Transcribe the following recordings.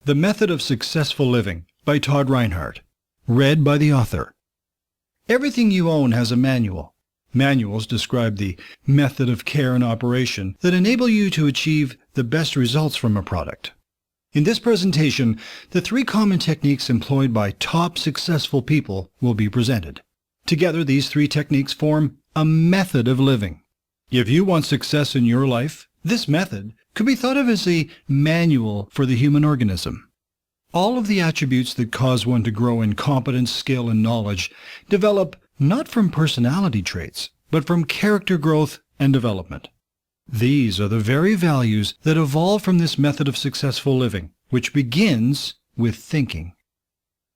The Method of Successful Living by Todd Reinhardt. Read by the author. Everything you own has a manual. Manuals describe the method of care and operation that enable you to achieve the best results from a product. In this presentation, the 3 common techniques employed by top successful people will be presented. Together, these 3 techniques form a method of living. If you want success in your life, this method could be thought of as a manual for the human organism. All of the attributes that cause one to grow in competence, skill, and knowledge develop not from personality traits, but from character growth and development. These are the very values that evolve from this method of successful living, which begins with thinking.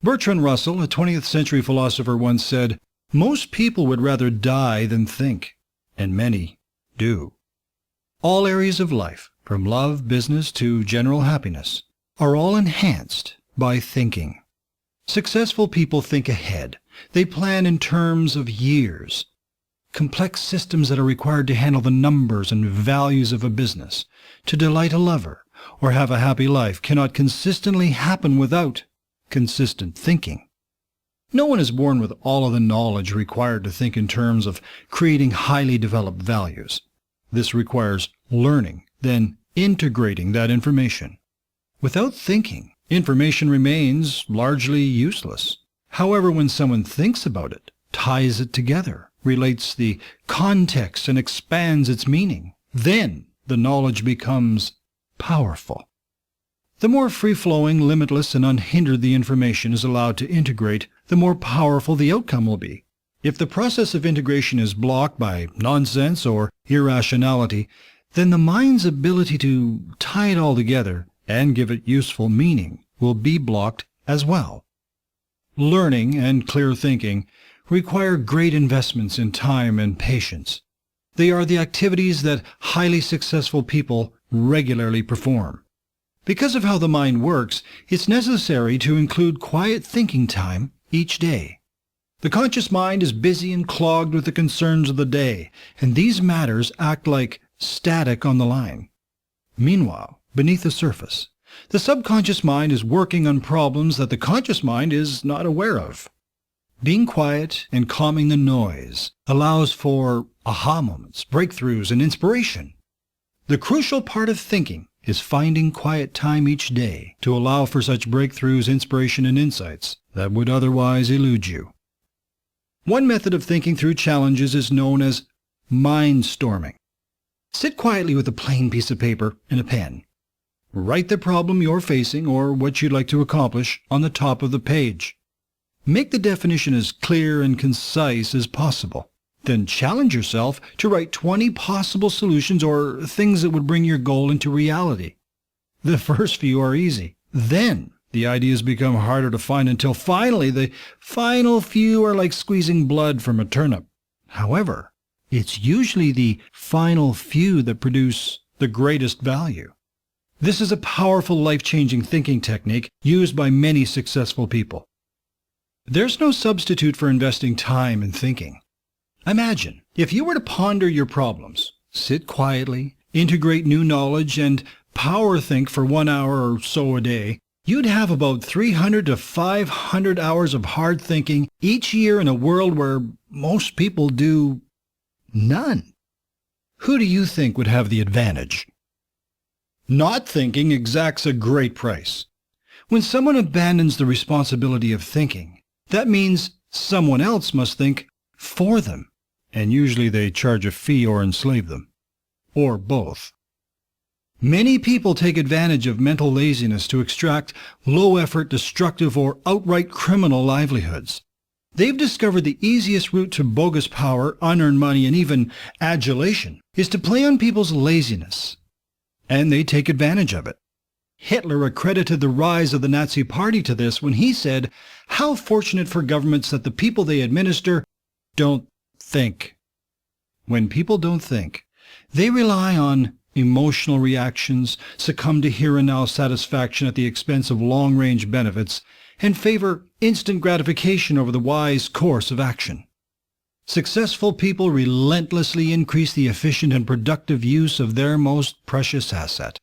Bertrand Russell, a 20th century philosopher, once said, "Most people would rather die than think, and many do." All areas of life, from love, business, to general happiness, are all enhanced by thinking. Successful people think ahead. They plan in terms of years. Complex systems that are required to handle the numbers and values of a business, to delight a lover, or have a happy life cannot consistently happen without consistent thinking. No one is born with all of the knowledge required to think in terms of creating highly developed values. This requires learning, then integrating that information. Without thinking, information remains largely useless. However, when someone thinks about it, ties it together, relates the context, and expands its meaning, then the knowledge becomes powerful. The more free-flowing, limitless, and unhindered the information is allowed to integrate, the more powerful the outcome will be. If the process of integration is blocked by nonsense or irrationality, then the mind's ability to tie it all together and give it useful meaning will be blocked as well. Learning and clear thinking require great investments in time and patience. They are the activities that highly successful people regularly perform. Because of how the mind works, it's necessary to include quiet thinking time each day. The conscious mind is busy and clogged with the concerns of the day, and these matters act like static on the line. Meanwhile, beneath the surface, the subconscious mind is working on problems that the conscious mind is not aware of. Being quiet and calming the noise allows for aha moments, breakthroughs, and inspiration. The crucial part of thinking is finding quiet time each day to allow for such breakthroughs, inspiration, and insights that would otherwise elude you. One method of thinking through challenges is known as mind-storming. Sit quietly with a plain piece of paper and a pen. Write the problem you're facing or what you'd like to accomplish on the top of the page. Make the definition as clear and concise as possible. Then challenge yourself to write 20 possible solutions or things that would bring your goal into reality. The first few are easy. Then the ideas become harder to find until finally the final few are like squeezing blood from a turnip. However, it's usually the final few that produce the greatest value. This is a powerful life-changing thinking technique used by many successful people. There's no substitute for investing time in thinking. Imagine if you were to ponder your problems, sit quietly, integrate new knowledge, and power think for 1 hour or so a day, you'd have about 300 to 500 hours of hard thinking each year in a world where most people do none. Who do you think would have the advantage? Not thinking exacts a great price. When someone abandons the responsibility of thinking, that means someone else must think for them, and usually they charge a fee or enslave them, or both. Many people take advantage of mental laziness to extract low-effort, destructive, or outright criminal livelihoods. They've discovered the easiest route to bogus power, unearned money, and even adulation is to play on people's laziness, and they take advantage of it. Hitler accredited the rise of the Nazi Party to this when he said, "How fortunate for governments that the people they administer don't think." When people don't think, they rely on emotional reactions, succumb to here-and-now satisfaction at the expense of long-range benefits, and favor instant gratification over the wise course of action. Successful people relentlessly increase the efficient and productive use of their most precious asset,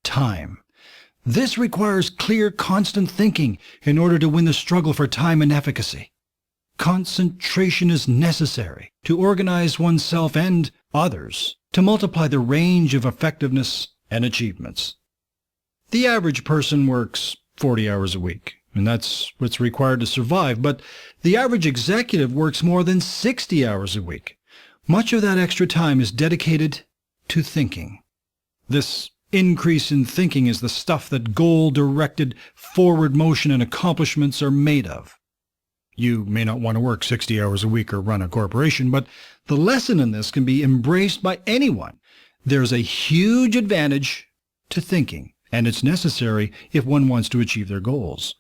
time. This requires clear, constant thinking in order to win the struggle for time and efficacy. Concentration is necessary to organize oneself and others to multiply the range of effectiveness and achievements. The average person works 40 hours a week, and that's what's required to survive, but the average executive works more than 60 hours a week. Much of that extra time is dedicated to thinking. This increase in thinking is the stuff that goal-directed forward motion and accomplishments are made of. You may not want to work 60 hours a week or run a corporation, but the lesson in this can be embraced by anyone. There's a huge advantage to thinking, and it's necessary if one wants to achieve their goals.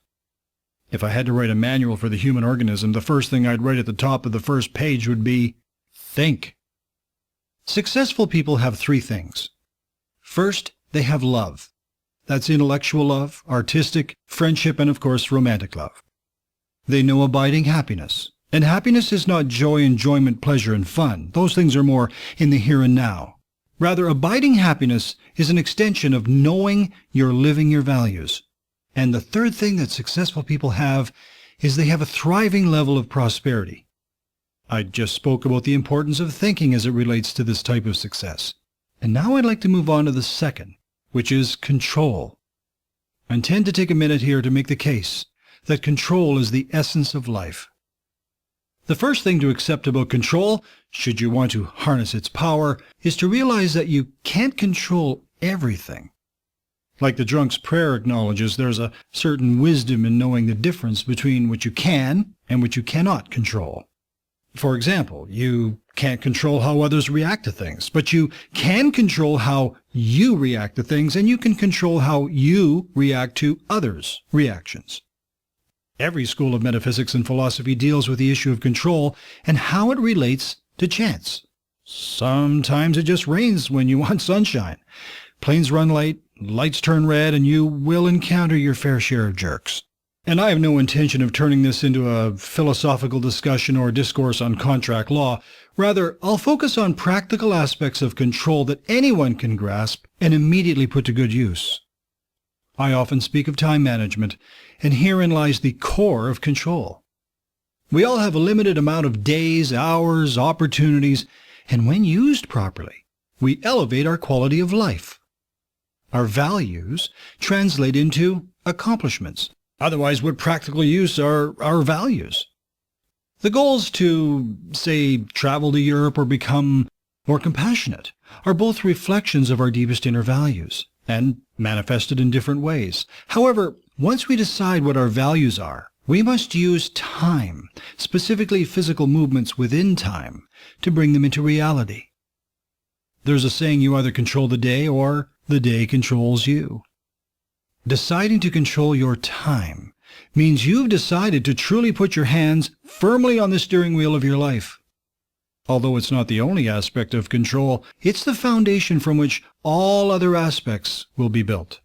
If I had to write a manual for the human organism, the first thing I'd write at the top of the first page would be, think. Successful people have three things. First, they have love. That's intellectual love, artistic, friendship, and of course, romantic love. They know abiding happiness. And happiness is not joy, enjoyment, pleasure, and fun. Those things are more in the here and now. Rather, abiding happiness is an extension of knowing you're living your values. And the third thing that successful people have is they have a thriving level of prosperity. I just spoke about the importance of thinking as it relates to this type of success. And now I'd like to move on to the second, which is control. I intend to take a minute here to make the case that control is the essence of life. The first thing to accept about control, should you want to harness its power, is to realize that you can't control everything. Like the drunk's prayer acknowledges, there's a certain wisdom in knowing the difference between what you can and what you cannot control. For example, you can't control how others react to things, but you can control how you react to things, and you can control how you react to others' reactions. Every school of metaphysics and philosophy deals with the issue of control and how it relates to chance. Sometimes it just rains when you want sunshine. Planes run late, lights turn red, and you will encounter your fair share of jerks. And I have no intention of turning this into a philosophical discussion or discourse on contract law. Rather, I'll focus on practical aspects of control that anyone can grasp and immediately put to good use. I often speak of time management, and herein lies the core of control. We all have a limited amount of days, hours, opportunities, and when used properly, we elevate our quality of life. Our values translate into accomplishments. Otherwise, what practical use are our values? The goals to, say, travel to Europe or become more compassionate are both reflections of our deepest inner values and manifested in different ways. However, once we decide what our values are, we must use time, specifically physical movements within time, to bring them into reality. There's a saying, you either control the day or the day controls you. Deciding to control your time means you've decided to truly put your hands firmly on the steering wheel of your life. Although it's not the only aspect of control, it's the foundation from which all other aspects will be built.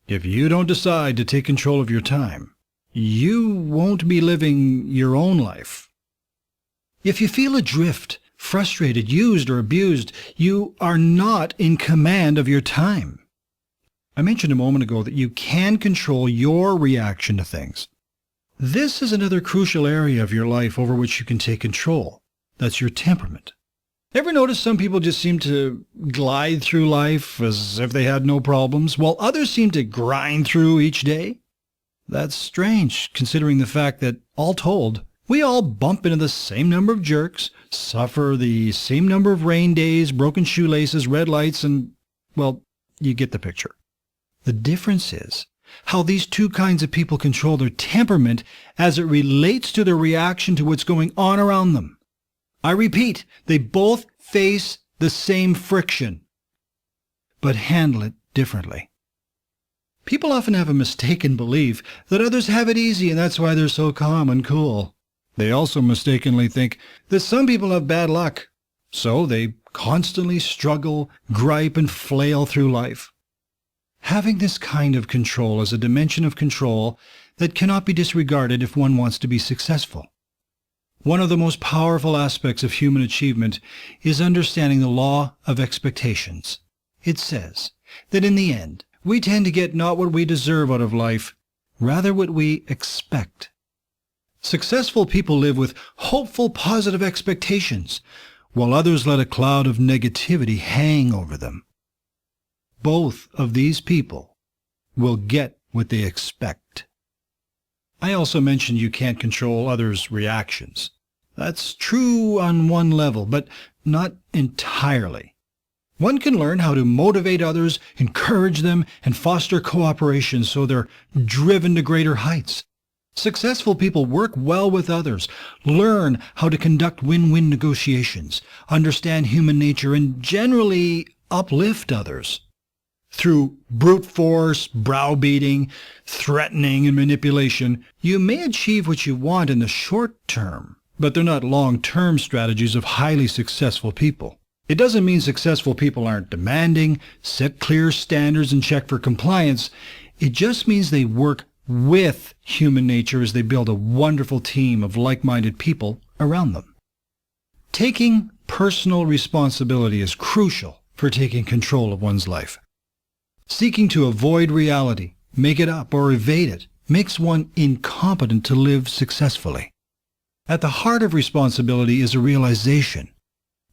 If you don't decide to take control of your time, you won't be living your own life. If you feel adrift, frustrated, used, or abused, you are not in command of your time. I mentioned a moment ago that you can control your reaction to things. This is another crucial area of your life over which you can take control. That's your temperament. Ever notice some people just seem to glide through life as if they had no problems, while others seem to grind through each day? That's strange, considering the fact that, all told, we all bump into the same number of jerks, suffer the same number of rain days, broken shoelaces, red lights, and, well, you get the picture. The difference is how these two kinds of people control their temperament as it relates to their reaction to what's going on around them. I repeat, they both face the same friction, but handle it differently. People often have a mistaken belief that others have it easy and that's why they're so calm and cool. They also mistakenly think that some people have bad luck, so they constantly struggle, gripe, and flail through life. Having this kind of control is a dimension of control that cannot be disregarded if one wants to be successful. One of the most powerful aspects of human achievement is understanding the law of expectations. It says that in the end, we tend to get not what we deserve out of life, rather what we expect. Successful people live with hopeful, positive expectations, while others let a cloud of negativity hang over them. Both of these people will get what they expect. I also mentioned you can't control others' reactions. That's true on one level, but not entirely. One can learn how to motivate others, encourage them, and foster cooperation so they're driven to greater heights. Successful people work well with others, learn how to conduct win-win negotiations, understand human nature, and generally uplift others. Through brute force, browbeating, threatening, and manipulation, you may achieve what you want in the short term, but they're not long-term strategies of highly successful people. It doesn't mean successful people aren't demanding, set clear standards, and check for compliance. It just means they work with human nature as they build a wonderful team of like-minded people around them. Taking personal responsibility is crucial for taking control of one's life. Seeking to avoid reality, make it up, or evade it makes one incompetent to live successfully. At the heart of responsibility is a realization.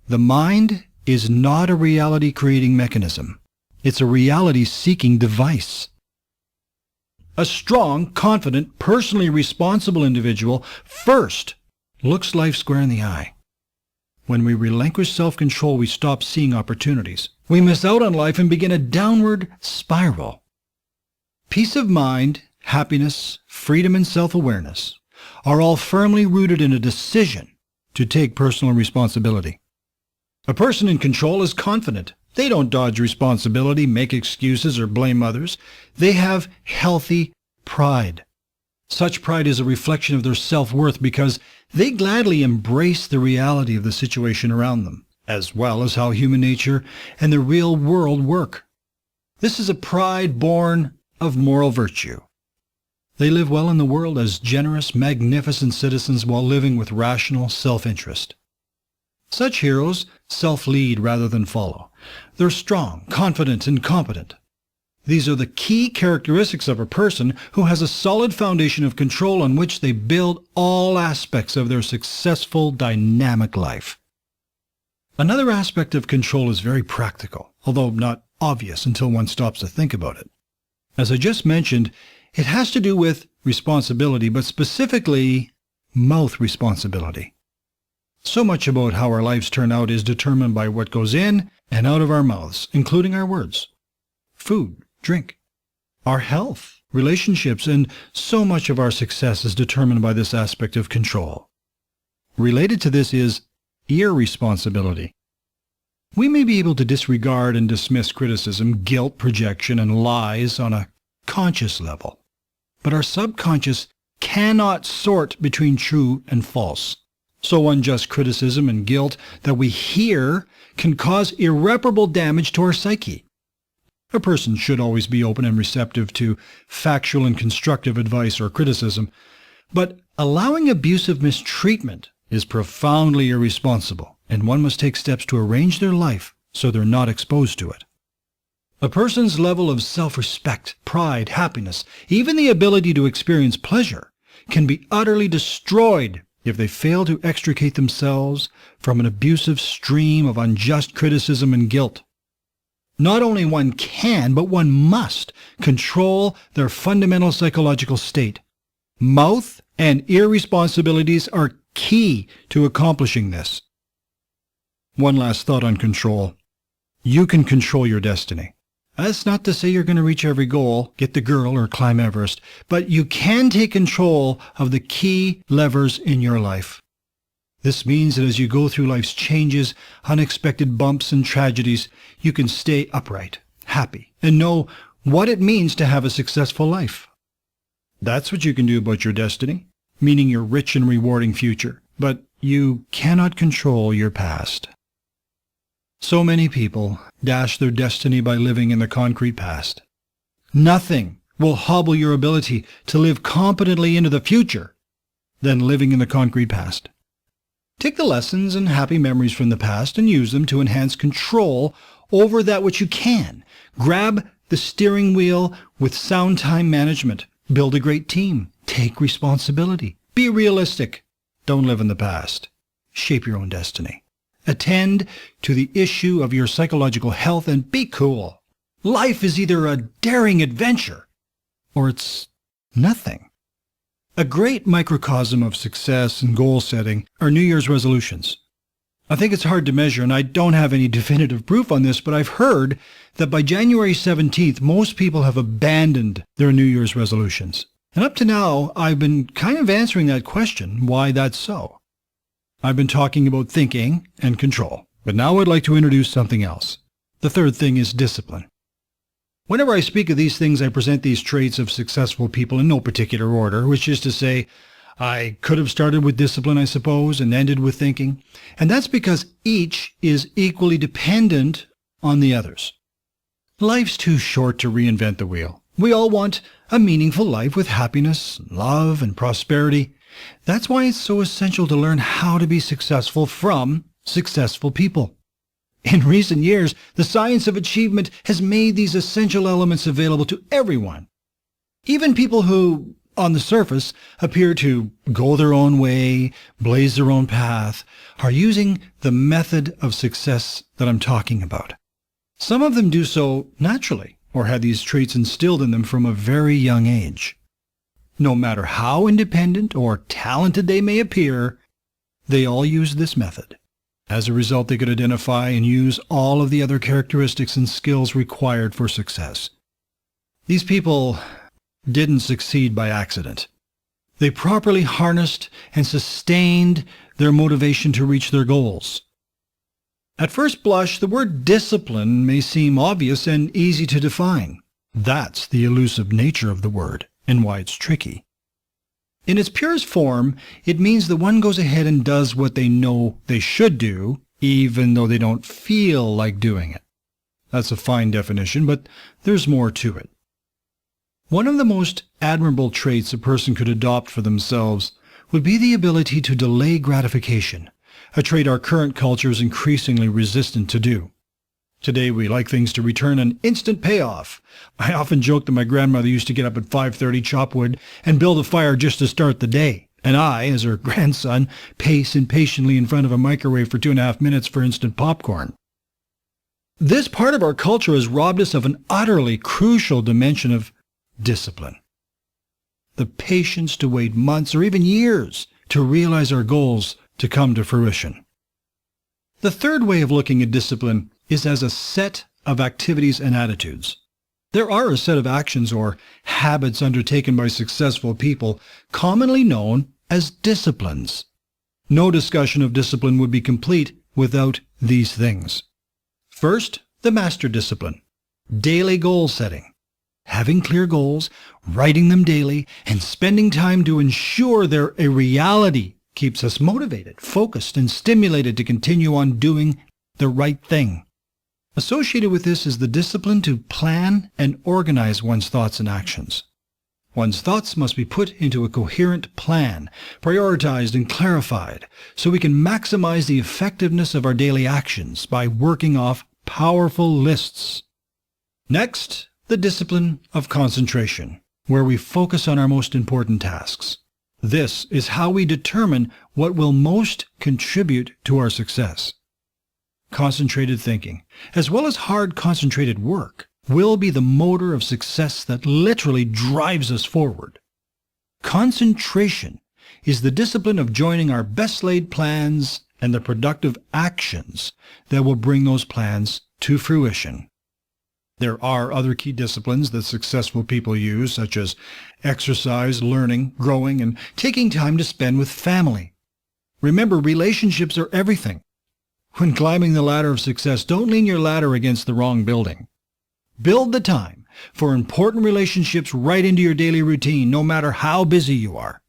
The mind is not a reality-creating mechanism. It's a reality-seeking device. A strong, confident, personally responsible individual first looks life square in the eye. When we relinquish self-control, we stop seeing opportunities. We miss out on life and begin a downward spiral. Peace of mind, happiness, freedom, and self-awareness are all firmly rooted in a decision to take personal responsibility. A person in control is confident. They don't dodge responsibility, make excuses, or blame others. They have healthy pride. Such pride is a reflection of their self-worth because they gladly embrace the reality of the situation around them, as well as how human nature and the real world work. This is a pride born of moral virtue. They live well in the world as generous, magnificent citizens while living with rational self-interest. Such heroes self-lead rather than follow. They're strong, confident, and competent. These are the key characteristics of a person who has a solid foundation of control on which they build all aspects of their successful, dynamic life. Another aspect of control is very practical, although not obvious until one stops to think about it. As I just mentioned, it has to do with responsibility, but specifically mouth responsibility. So much about how our lives turn out is determined by what goes in and out of our mouths, including our words, food, drink, our health, relationships, and so much of our success is determined by this aspect of control. Related to this is ear responsibility. We may be able to disregard and dismiss criticism, guilt, projection, and lies on a conscious level, but our subconscious cannot sort between true and false. So unjust criticism and guilt that we hear can cause irreparable damage to our psyche. A person should always be open and receptive to factual and constructive advice or criticism, but allowing abusive mistreatment is profoundly irresponsible, and one must take steps to arrange their life so they're not exposed to it. A person's level of self-respect, pride, happiness, even the ability to experience pleasure, can be utterly destroyed if they fail to extricate themselves from an abusive stream of unjust criticism and guilt. Not only one can, but one must control their fundamental psychological state. Mouth and ear responsibilities are key to accomplishing this. One last thought on control. You can control your destiny. That's not to say you're going to reach every goal, get the girl, or climb Everest, but you can take control of the key levers in your life. This means that as you go through life's changes, unexpected bumps and tragedies, you can stay upright, happy, and know what it means to have a successful life. That's what you can do about your destiny, meaning your rich and rewarding future, but you cannot control your past. So many people dash their destiny by living in the concrete past. Nothing will hobble your ability to live competently into the future than living in the concrete past. Take the lessons and happy memories from the past and use them to enhance control over that which you can. Grab the steering wheel with sound time management. Build a great team. Take responsibility. Be realistic. Don't live in the past. Shape your own destiny. Attend to the issue of your psychological health and be cool. Life is either a daring adventure or it's nothing. A great microcosm of success and goal setting are New Year's resolutions. I think it's hard to measure, and I don't have any definitive proof on this, but I've heard that by January 17th, most people have abandoned their New Year's resolutions. And up to now, I've been kind of answering that question, why that's so. I've been talking about thinking and control, but now I'd like to introduce something else. The third thing is discipline. Whenever I speak of these things, I present these traits of successful people in no particular order, which is to say, I could have started with discipline, I suppose, and ended with thinking. And that's because each is equally dependent on the others. Life's too short to reinvent the wheel. We all want a meaningful life with happiness, love, and prosperity. That's why it's so essential to learn how to be successful from successful people. In recent years, the science of achievement has made these essential elements available to everyone. Even people who, on the surface, appear to go their own way, blaze their own path, are using the method of success that I'm talking about. Some of them do so naturally, or had these traits instilled in them from a very young age. No matter how independent or talented they may appear, they all use this method. As a result, they could identify and use all of the other characteristics and skills required for success. These people didn't succeed by accident. They properly harnessed and sustained their motivation to reach their goals. At first blush, the word discipline may seem obvious and easy to define. That's the elusive nature of the word and why it's tricky. In its purest form, it means that one goes ahead and does what they know they should do, even though they don't feel like doing it. That's a fine definition, but there's more to it. One of the most admirable traits a person could adopt for themselves would be the ability to delay gratification, a trait our current culture is increasingly resistant to do. Today we like things to return an instant payoff. I often joke that my grandmother used to get up at 5:30, chop wood, and build a fire just to start the day. And I, as her grandson, pace impatiently in front of a microwave for 2.5 minutes for instant popcorn. This part of our culture has robbed us of an utterly crucial dimension of discipline. The patience to wait months or even years to realize our goals to come to fruition. The third way of looking at discipline is as a set of activities and attitudes. There are a set of actions or habits undertaken by successful people, commonly known as disciplines. No discussion of discipline would be complete without these things. First, the master discipline, daily goal setting. Having clear goals, writing them daily, and spending time to ensure they're a reality keeps us motivated, focused, and stimulated to continue on doing the right thing. Associated with this is the discipline to plan and organize one's thoughts and actions. One's thoughts must be put into a coherent plan, prioritized and clarified, so we can maximize the effectiveness of our daily actions by working off powerful lists. Next, the discipline of concentration, where we focus on our most important tasks. This is how we determine what will most contribute to our success. Concentrated thinking, as well as hard concentrated work, will be the motor of success that literally drives us forward. Concentration is the discipline of joining our best laid plans and the productive actions that will bring those plans to fruition. There are other key disciplines that successful people use, such as exercise, learning, growing, and taking time to spend with family. Remember, relationships are everything. When climbing the ladder of success, don't lean your ladder against the wrong building. Build the time for important relationships right into your daily routine, no matter how busy you are.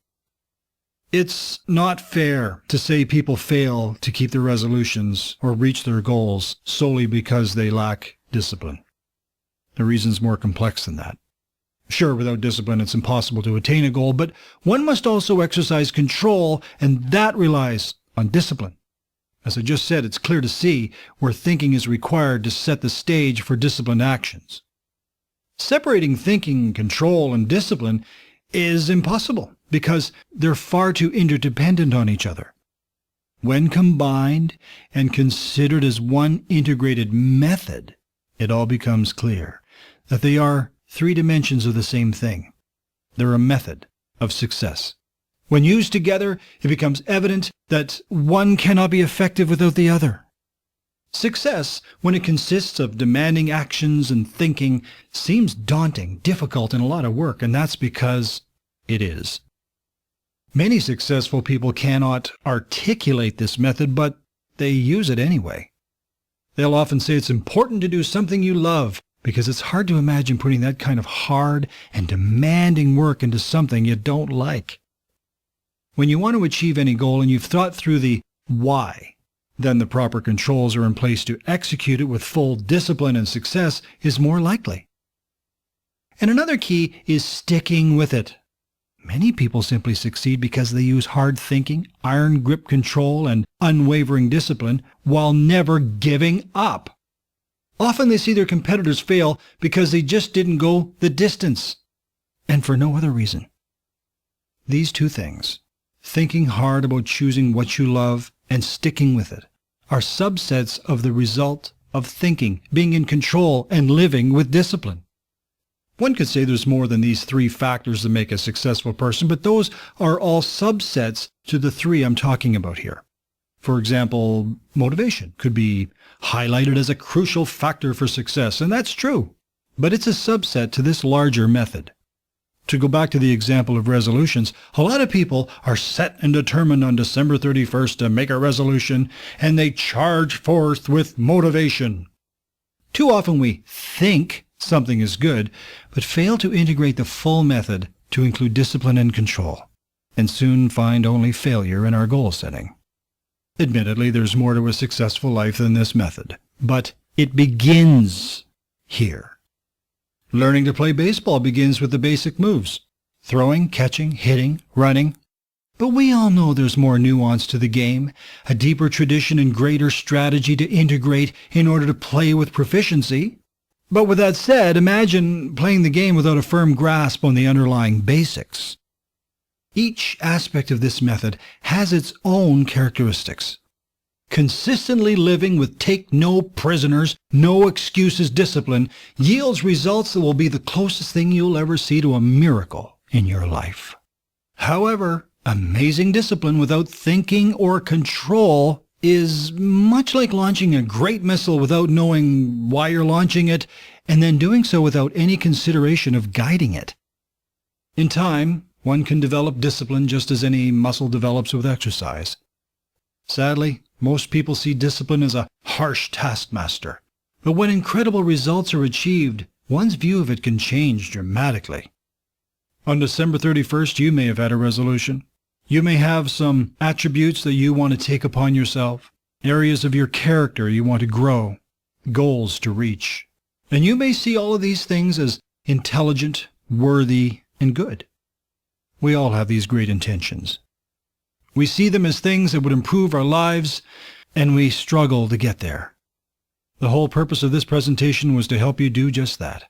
It's not fair to say people fail to keep their resolutions or reach their goals solely because they lack discipline. The reason's more complex than that. Sure, without discipline, it's impossible to attain a goal, but one must also exercise control, and that relies on discipline. As I just said, it's clear to see where thinking is required to set the stage for disciplined actions. Separating thinking, control, and discipline is impossible because they're far too interdependent on each other. When combined and considered as one integrated method, it all becomes clear that they are three dimensions of the same thing. They're a method of success. When used together, it becomes evident that one cannot be effective without the other. Success, when it consists of demanding actions and thinking, seems daunting, difficult, and a lot of work, and that's because it is. Many successful people cannot articulate this method, but they use it anyway. They'll often say it's important to do something you love, because it's hard to imagine putting that kind of hard and demanding work into something you don't like. When you want to achieve any goal and you've thought through the why, then the proper controls are in place to execute it with full discipline, and success is more likely. And another key is sticking with it. Many people simply succeed because they use hard thinking, iron grip control, and unwavering discipline while never giving up. Often they see their competitors fail because they just didn't go the distance, and for no other reason. These two things, thinking hard about choosing what you love and sticking with it, are subsets of the result of thinking, being in control, and living with discipline. One could say there's more than these three factors that make a successful person, but those are all subsets to the three I'm talking about here. For example, motivation could be highlighted as a crucial factor for success, and that's true, but it's a subset to this larger method. To go back to the example of resolutions, a lot of people are set and determined on December 31st to make a resolution, and they charge forth with motivation. Too often we think something is good, but fail to integrate the full method to include discipline and control, and soon find only failure in our goal setting. Admittedly, there's more to a successful life than this method, but it begins here. Learning to play baseball begins with the basic moves: throwing, catching, hitting, running. But we all know there's more nuance to the game, a deeper tradition and greater strategy to integrate in order to play with proficiency. But with that said, imagine playing the game without a firm grasp on the underlying basics. Each aspect of this method has its own characteristics. Consistently living with take no prisoners, no excuses discipline yields results that will be the closest thing you'll ever see to a miracle in your life. However, amazing discipline without thinking or control is much like launching a great missile without knowing why you're launching it, and then doing so without any consideration of guiding it. In time, one can develop discipline just as any muscle develops with exercise. Sadly, most people see discipline as a harsh taskmaster. But when incredible results are achieved, one's view of it can change dramatically. On December 31st, you may have had a resolution. You may have some attributes that you want to take upon yourself, areas of your character you want to grow, goals to reach. And you may see all of these things as intelligent, worthy, and good. We all have these great intentions. We see them as things that would improve our lives, and we struggle to get there. The whole purpose of this presentation was to help you do just that.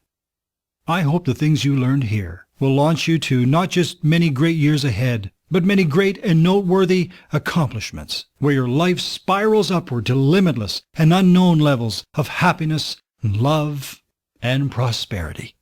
I hope the things you learned here will launch you to not just many great years ahead, but many great and noteworthy accomplishments, where your life spirals upward to limitless and unknown levels of happiness, love, and prosperity.